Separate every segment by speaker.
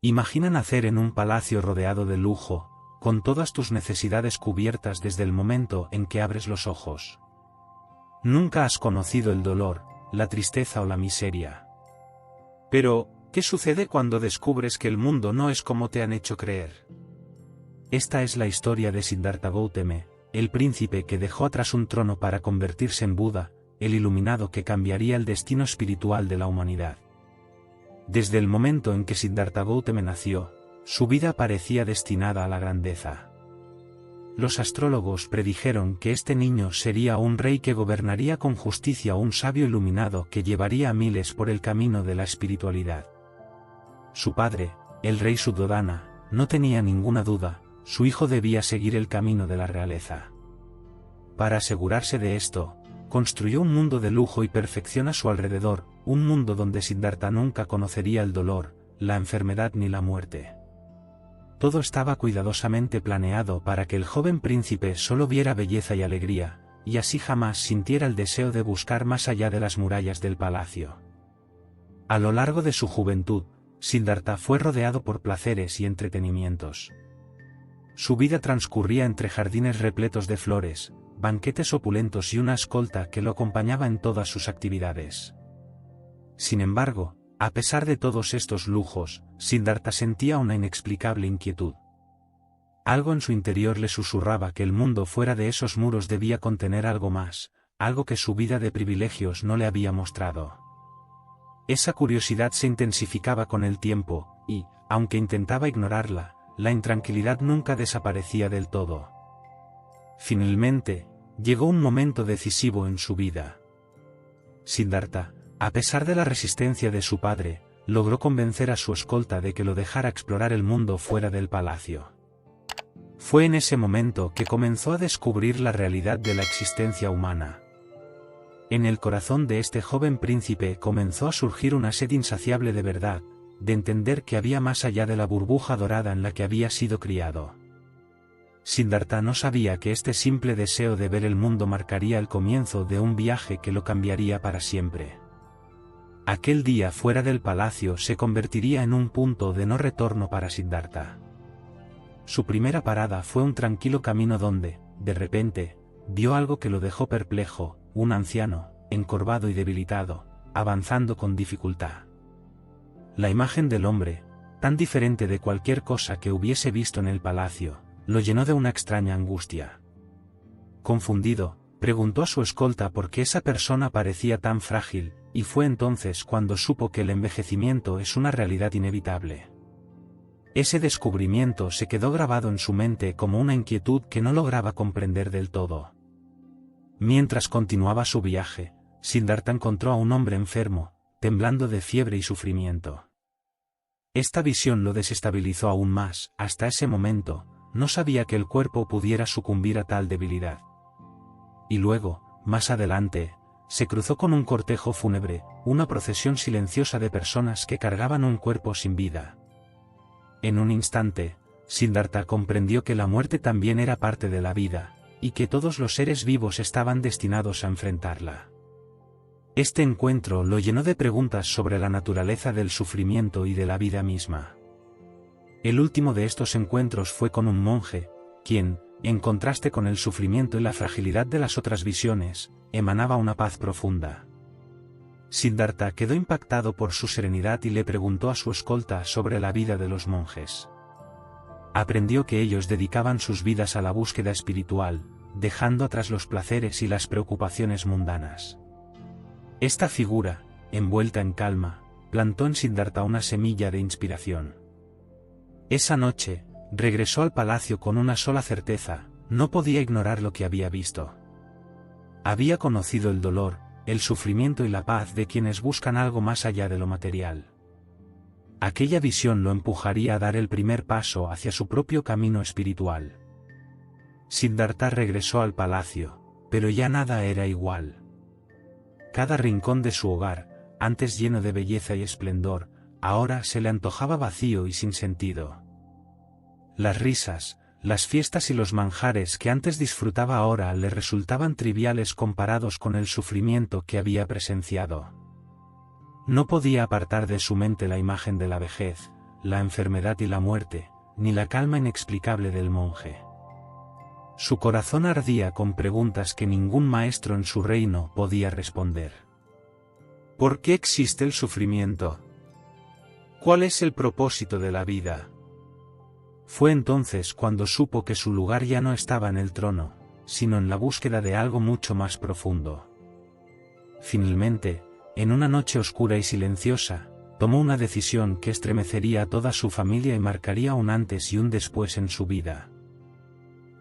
Speaker 1: Imagina nacer en un palacio rodeado de lujo, con todas tus necesidades cubiertas desde el momento en que abres los ojos. Nunca has conocido el dolor, la tristeza o la miseria. Pero, ¿qué sucede cuando descubres que el mundo no es como te han hecho creer? Esta es la historia de Siddhartha Gautama, el príncipe que dejó atrás un trono para convertirse en Buda, el iluminado que cambiaría el destino espiritual de la humanidad. Desde el momento en que Siddhartha Gautama nació, su vida parecía destinada a la grandeza. Los astrólogos predijeron que este niño sería un rey que gobernaría con justicia, un sabio iluminado que llevaría a miles por el camino de la espiritualidad. Su padre, el rey Suddhodana, no tenía ninguna duda, su hijo debía seguir el camino de la realeza. Para asegurarse de esto, construyó un mundo de lujo y perfección a su alrededor, un mundo donde Siddhartha nunca conocería el dolor, la enfermedad ni la muerte. Todo estaba cuidadosamente planeado para que el joven príncipe solo viera belleza y alegría, y así jamás sintiera el deseo de buscar más allá de las murallas del palacio. A lo largo de su juventud, Siddhartha fue rodeado por placeres y entretenimientos. Su vida transcurría entre jardines repletos de flores, banquetes opulentos y una escolta que lo acompañaba en todas sus actividades. Sin embargo, a pesar de todos estos lujos, Siddhartha sentía una inexplicable inquietud. Algo en su interior le susurraba que el mundo fuera de esos muros debía contener algo más, algo que su vida de privilegios no le había mostrado. Esa curiosidad se intensificaba con el tiempo, y, aunque intentaba ignorarla, la intranquilidad nunca desaparecía del todo. Finalmente, llegó un momento decisivo en su vida. Siddhartha, a pesar de la resistencia de su padre, logró convencer a su escolta de que lo dejara explorar el mundo fuera del palacio. Fue en ese momento que comenzó a descubrir la realidad de la existencia humana. En el corazón de este joven príncipe comenzó a surgir una sed insaciable de verdad, de entender que había más allá de la burbuja dorada en la que había sido criado. Siddhartha no sabía que este simple deseo de ver el mundo marcaría el comienzo de un viaje que lo cambiaría para siempre. Aquel día fuera del palacio se convertiría en un punto de no retorno para Siddhartha. Su primera parada fue un tranquilo camino donde, de repente, vio algo que lo dejó perplejo, un anciano, encorvado y debilitado, avanzando con dificultad. La imagen del hombre, tan diferente de cualquier cosa que hubiese visto en el palacio, lo llenó de una extraña angustia. Confundido, preguntó a su escolta por qué esa persona parecía tan frágil, y fue entonces cuando supo que el envejecimiento es una realidad inevitable. Ese descubrimiento se quedó grabado en su mente como una inquietud que no lograba comprender del todo. Mientras continuaba su viaje, Siddhartha encontró a un hombre enfermo, temblando de fiebre y sufrimiento. Esta visión lo desestabilizó aún más. Hasta ese momento, no sabía que el cuerpo pudiera sucumbir a tal debilidad. Y luego, más adelante, se cruzó con un cortejo fúnebre, una procesión silenciosa de personas que cargaban un cuerpo sin vida. En un instante, Siddhartha comprendió que la muerte también era parte de la vida, y que todos los seres vivos estaban destinados a enfrentarla. Este encuentro lo llenó de preguntas sobre la naturaleza del sufrimiento y de la vida misma. El último de estos encuentros fue con un monje, quien, en contraste con el sufrimiento y la fragilidad de las otras visiones, emanaba una paz profunda. Siddhartha quedó impactado por su serenidad y le preguntó a su escolta sobre la vida de los monjes. Aprendió que ellos dedicaban sus vidas a la búsqueda espiritual, dejando atrás los placeres y las preocupaciones mundanas. Esta figura, envuelta en calma, plantó en Siddhartha una semilla de inspiración. Esa noche, regresó al palacio con una sola certeza: no podía ignorar lo que había visto. Había conocido el dolor, el sufrimiento y la paz de quienes buscan algo más allá de lo material. Aquella visión lo empujaría a dar el primer paso hacia su propio camino espiritual. Siddhartha regresó al palacio, pero ya nada era igual. Cada rincón de su hogar, antes lleno de belleza y esplendor, ahora se le antojaba vacío y sin sentido. Las risas, las fiestas y los manjares que antes disfrutaba ahora le resultaban triviales comparados con el sufrimiento que había presenciado. No podía apartar de su mente la imagen de la vejez, la enfermedad y la muerte, ni la calma inexplicable del monje. Su corazón ardía con preguntas que ningún maestro en su reino podía responder. ¿Por qué existe el sufrimiento? ¿Cuál es el propósito de la vida? Fue entonces cuando supo que su lugar ya no estaba en el trono, sino en la búsqueda de algo mucho más profundo. Finalmente, en una noche oscura y silenciosa, tomó una decisión que estremecería a toda su familia y marcaría un antes y un después en su vida.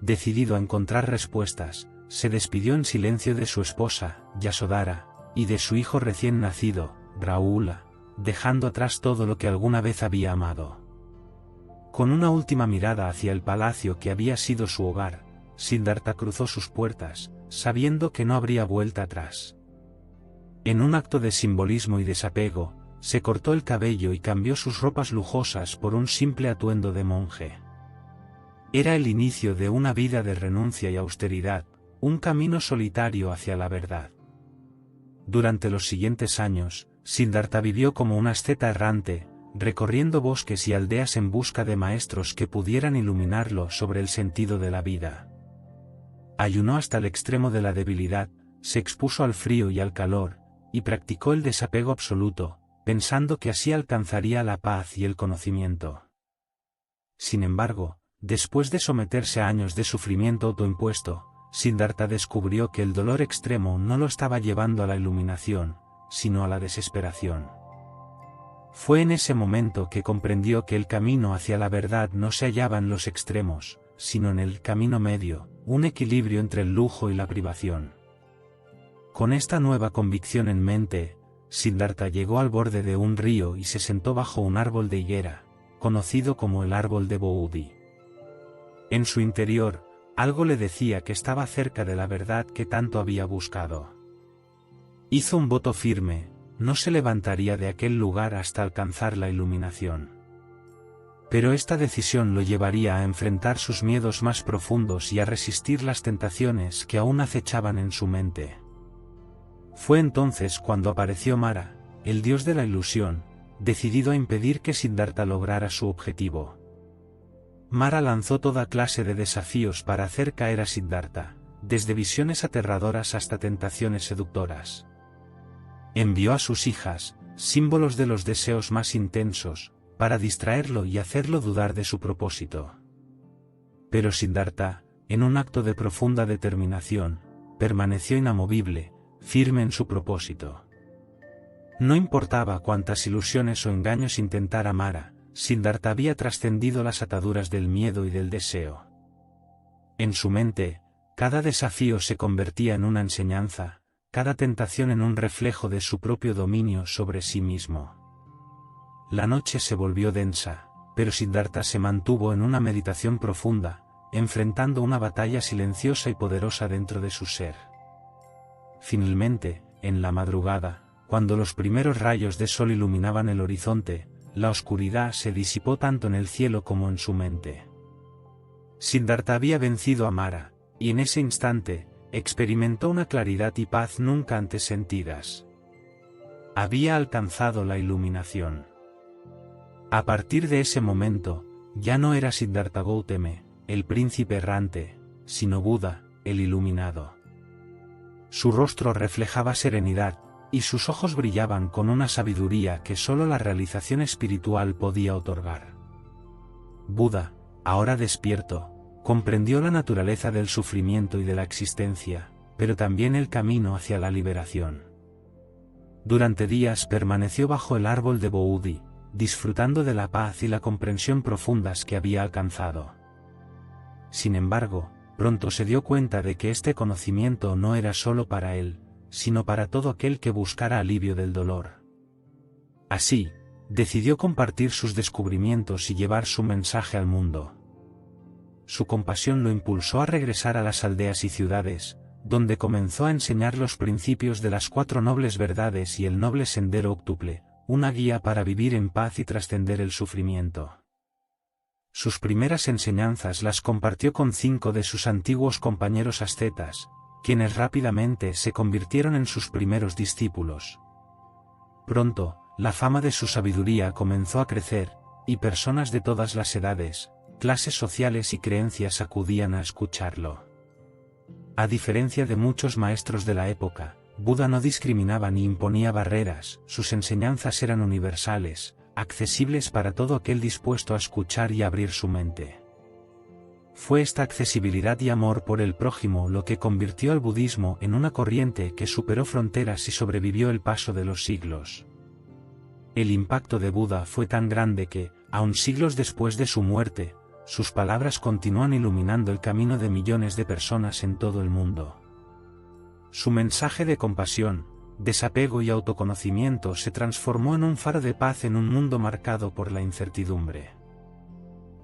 Speaker 1: Decidido a encontrar respuestas, se despidió en silencio de su esposa, Yasodhara, y de su hijo recién nacido, Rahula, dejando atrás todo lo que alguna vez había amado. Con una última mirada hacia el palacio que había sido su hogar, Siddhartha cruzó sus puertas, sabiendo que no habría vuelta atrás. En un acto de simbolismo y desapego, se cortó el cabello y cambió sus ropas lujosas por un simple atuendo de monje. Era el inicio de una vida de renuncia y austeridad, un camino solitario hacia la verdad. Durante los siguientes años, Siddhartha vivió como un asceta errante, recorriendo bosques y aldeas en busca de maestros que pudieran iluminarlo sobre el sentido de la vida. Ayunó hasta el extremo de la debilidad, se expuso al frío y al calor, y practicó el desapego absoluto, pensando que así alcanzaría la paz y el conocimiento. Sin embargo, después de someterse a años de sufrimiento autoimpuesto, Siddhartha descubrió que el dolor extremo no lo estaba llevando a la iluminación, sino a la desesperación. Fue en ese momento que comprendió que el camino hacia la verdad no se hallaba en los extremos, sino en el camino medio, un equilibrio entre el lujo y la privación. Con esta nueva convicción en mente, Siddhartha llegó al borde de un río y se sentó bajo un árbol de higuera, conocido como el árbol de Bodhi. En su interior, algo le decía que estaba cerca de la verdad que tanto había buscado. Hizo un voto firme, no se levantaría de aquel lugar hasta alcanzar la iluminación. Pero esta decisión lo llevaría a enfrentar sus miedos más profundos y a resistir las tentaciones que aún acechaban en su mente. Fue entonces cuando apareció Mara, el dios de la ilusión, decidido a impedir que Siddhartha lograra su objetivo. Mara lanzó toda clase de desafíos para hacer caer a Siddhartha, desde visiones aterradoras hasta tentaciones seductoras. Envió a sus hijas, símbolos de los deseos más intensos, para distraerlo y hacerlo dudar de su propósito. Pero Siddhartha, en un acto de profunda determinación, permaneció inamovible, firme en su propósito. No importaba cuántas ilusiones o engaños intentara Mara, Siddhartha había trascendido las ataduras del miedo y del deseo. En su mente, cada desafío se convertía en una enseñanza, cada tentación en un reflejo de su propio dominio sobre sí mismo. La noche se volvió densa, pero Siddhartha se mantuvo en una meditación profunda, enfrentando una batalla silenciosa y poderosa dentro de su ser. Finalmente, en la madrugada, cuando los primeros rayos de sol iluminaban el horizonte, la oscuridad se disipó tanto en el cielo como en su mente. Siddhartha había vencido a Mara, y en ese instante, experimentó una claridad y paz nunca antes sentidas. Había alcanzado la iluminación. A partir de ese momento, ya no era Siddhartha Gautama, el príncipe errante, sino Buda, el iluminado. Su rostro reflejaba serenidad, y sus ojos brillaban con una sabiduría que solo la realización espiritual podía otorgar. Buda, ahora despierto, comprendió la naturaleza del sufrimiento y de la existencia, pero también el camino hacia la liberación. Durante días permaneció bajo el árbol de Bodhi, disfrutando de la paz y la comprensión profundas que había alcanzado. Sin embargo, pronto se dio cuenta de que este conocimiento no era solo para él, sino para todo aquel que buscara alivio del dolor. Así, decidió compartir sus descubrimientos y llevar su mensaje al mundo. Su compasión lo impulsó a regresar a las aldeas y ciudades, donde comenzó a enseñar los principios de las 4 nobles verdades y el noble sendero óctuple, una guía para vivir en paz y trascender el sufrimiento. Sus primeras enseñanzas las compartió con 5 de sus antiguos compañeros ascetas, quienes rápidamente se convirtieron en sus primeros discípulos. Pronto, la fama de su sabiduría comenzó a crecer, y personas de todas las edades, clases sociales y creencias acudían a escucharlo. A diferencia de muchos maestros de la época, Buda no discriminaba ni imponía barreras, sus enseñanzas eran universales, accesibles para todo aquel dispuesto a escuchar y abrir su mente. Fue esta accesibilidad y amor por el prójimo lo que convirtió al budismo en una corriente que superó fronteras y sobrevivió el paso de los siglos. El impacto de Buda fue tan grande que, aun siglos después de su muerte, sus palabras continúan iluminando el camino de millones de personas en todo el mundo. Su mensaje de compasión, desapego y autoconocimiento se transformó en un faro de paz en un mundo marcado por la incertidumbre.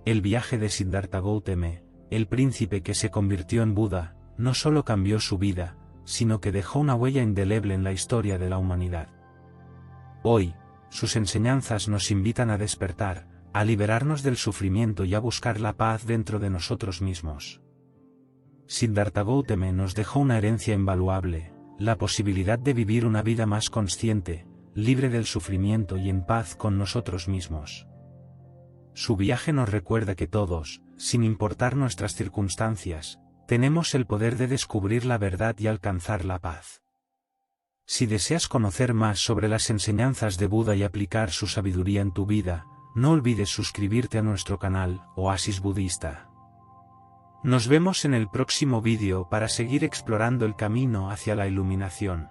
Speaker 1: El viaje de Siddhartha Gautama, el príncipe que se convirtió en Buda, no solo cambió su vida, sino que dejó una huella indeleble en la historia de la humanidad. Hoy, sus enseñanzas nos invitan a despertar, a liberarnos del sufrimiento y a buscar la paz dentro de nosotros mismos. Siddhartha Gautama nos dejó una herencia invaluable, la posibilidad de vivir una vida más consciente, libre del sufrimiento y en paz con nosotros mismos. Su viaje nos recuerda que todos, sin importar nuestras circunstancias, tenemos el poder de descubrir la verdad y alcanzar la paz. Si deseas conocer más sobre las enseñanzas de Buda y aplicar su sabiduría en tu vida, no olvides suscribirte a nuestro canal, Oasis Budista. Nos vemos en el próximo vídeo para seguir explorando el camino hacia la iluminación.